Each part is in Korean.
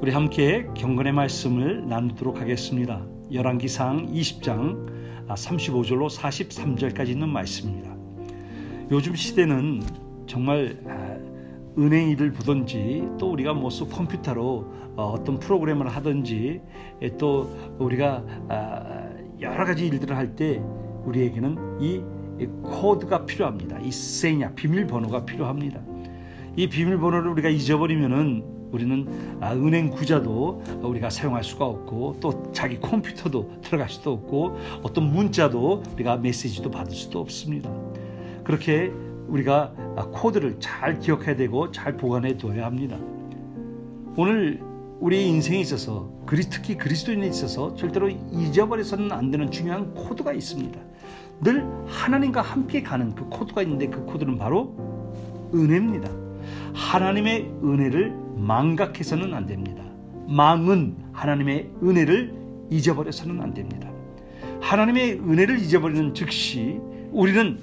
우리 함께 경건의 말씀을 나누도록 하겠습니다. 열왕기상 20장 35절로 43절까지 있는 말씀입니다. 요즘 시대는 정말 은행일을 보든지 또 우리가 컴퓨터로 어떤 프로그램을 하든지 또 우리가 여러 가지 일들을 할 때 우리에게는 이 코드가 필요합니다. 이 세냐 비밀번호가 필요합니다. 이 비밀번호를 우리가 잊어버리면은 우리는 은행 구자도 우리가 사용할 수가 없고 또 자기 컴퓨터도 들어갈 수도 없고 어떤 문자도 우리가 메시지도 받을 수도 없습니다. 그렇게 우리가 코드를 잘 기억해야 되고 잘 보관해 둬야 합니다. 오늘 우리 인생에 있어서 특히 그리스도인에 있어서 절대로 잊어버려서는 안 되는 중요한 코드가 있습니다. 늘 하나님과 함께 가는 그 코드가 있는데 그 코드는 바로 은혜입니다. 하나님의 은혜를 망각해서는 안 됩니다. 망은 하나님의 은혜를 잊어버려서는 안 됩니다. 하나님의 은혜를 잊어버리는 즉시 우리는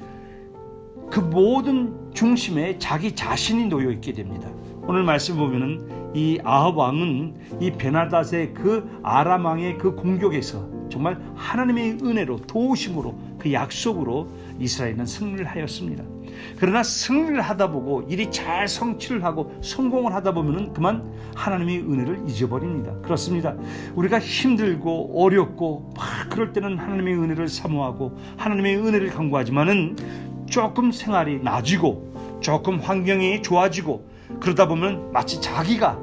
그 모든 중심에 자기 자신이 놓여 있게 됩니다. 오늘 말씀 보면은 이 아합 왕은 이 베나닷의 그 아람 왕의 그 공격에서 정말 하나님의 은혜로 도우심으로 그 약속으로 이스라엘은 승리를 하였습니다. 그러나 승리를 하다 보고 일이 잘 성취를 하고 성공을 하다 보면은 그만 하나님의 은혜를 잊어버립니다. 그렇습니다. 우리가 힘들고 어렵고 막 그럴 때는 하나님의 은혜를 사모하고 하나님의 은혜를 간구하지만은 조금 생활이 나아지고 조금 환경이 좋아지고 그러다 보면 마치 자기가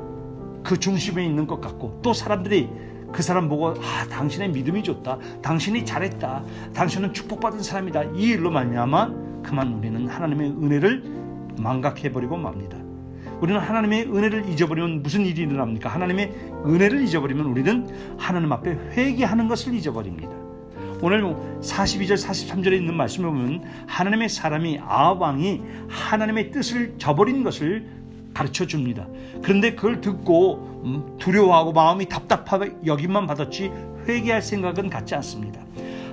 그 중심에 있는 것 같고 또 사람들이 그 사람 보고 당신의 믿음이 좋다, 당신이 잘했다, 당신은 축복받은 사람이다, 이 일로 말미암아 그만 우리는 하나님의 은혜를 망각해버리고 맙니다. 우리는 하나님의 은혜를 잊어버리면 무슨 일이 일어납니까? 하나님의 은혜를 잊어버리면 우리는 하나님 앞에 회개하는 것을 잊어버립니다. 오늘 42절 43절에 있는 말씀을 보면 하나님의 사람이 아합 왕이 하나님의 뜻을 저버린 것을 가르쳐 줍니다. 그런데 그걸 듣고 두려워하고 마음이 답답하게 여김만 받았지 회개할 생각은 갖지 않습니다.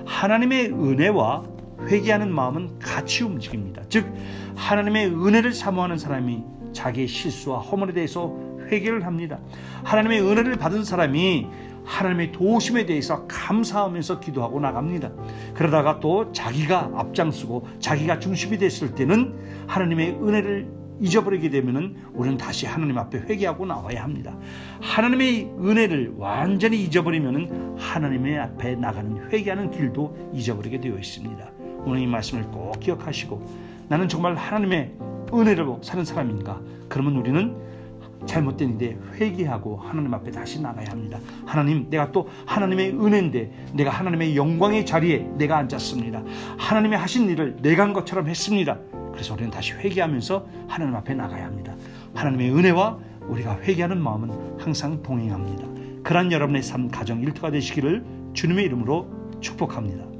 하나님의 은혜와 회개하는 마음은 같이 움직입니다. 즉 하나님의 은혜를 사모하는 사람이 자기의 실수와 허물에 대해서 회개를 합니다. 하나님의 은혜를 받은 사람이 하나님의 도우심에 대해서 감사하면서 기도하고 나갑니다. 그러다가 또 자기가 앞장서고 자기가 중심이 됐을 때는 하나님의 은혜를 잊어버리게 되면 우리는 다시 하나님 앞에 회개하고 나와야 합니다. 하나님의 은혜를 완전히 잊어버리면 하나님의 앞에 나가는 회개하는 길도 잊어버리게 되어 있습니다. 오늘 이 말씀을 꼭 기억하시고 나는 정말 하나님의 은혜로 사는 사람인가? 그러면 우리는 잘못된 일에 회개하고 하나님 앞에 다시 나가야 합니다. 하나님, 내가 또 하나님의 은혜인데 내가 하나님의 영광의 자리에 내가 앉았습니다. 하나님의 하신 일을 내가 한 것처럼 했습니다. 그래서 우리는 다시 회개하면서 하나님 앞에 나가야 합니다. 하나님의 은혜와 우리가 회개하는 마음은 항상 동행합니다. 그러한 여러분의 삶, 가정, 일터가 되시기를 주님의 이름으로 축복합니다.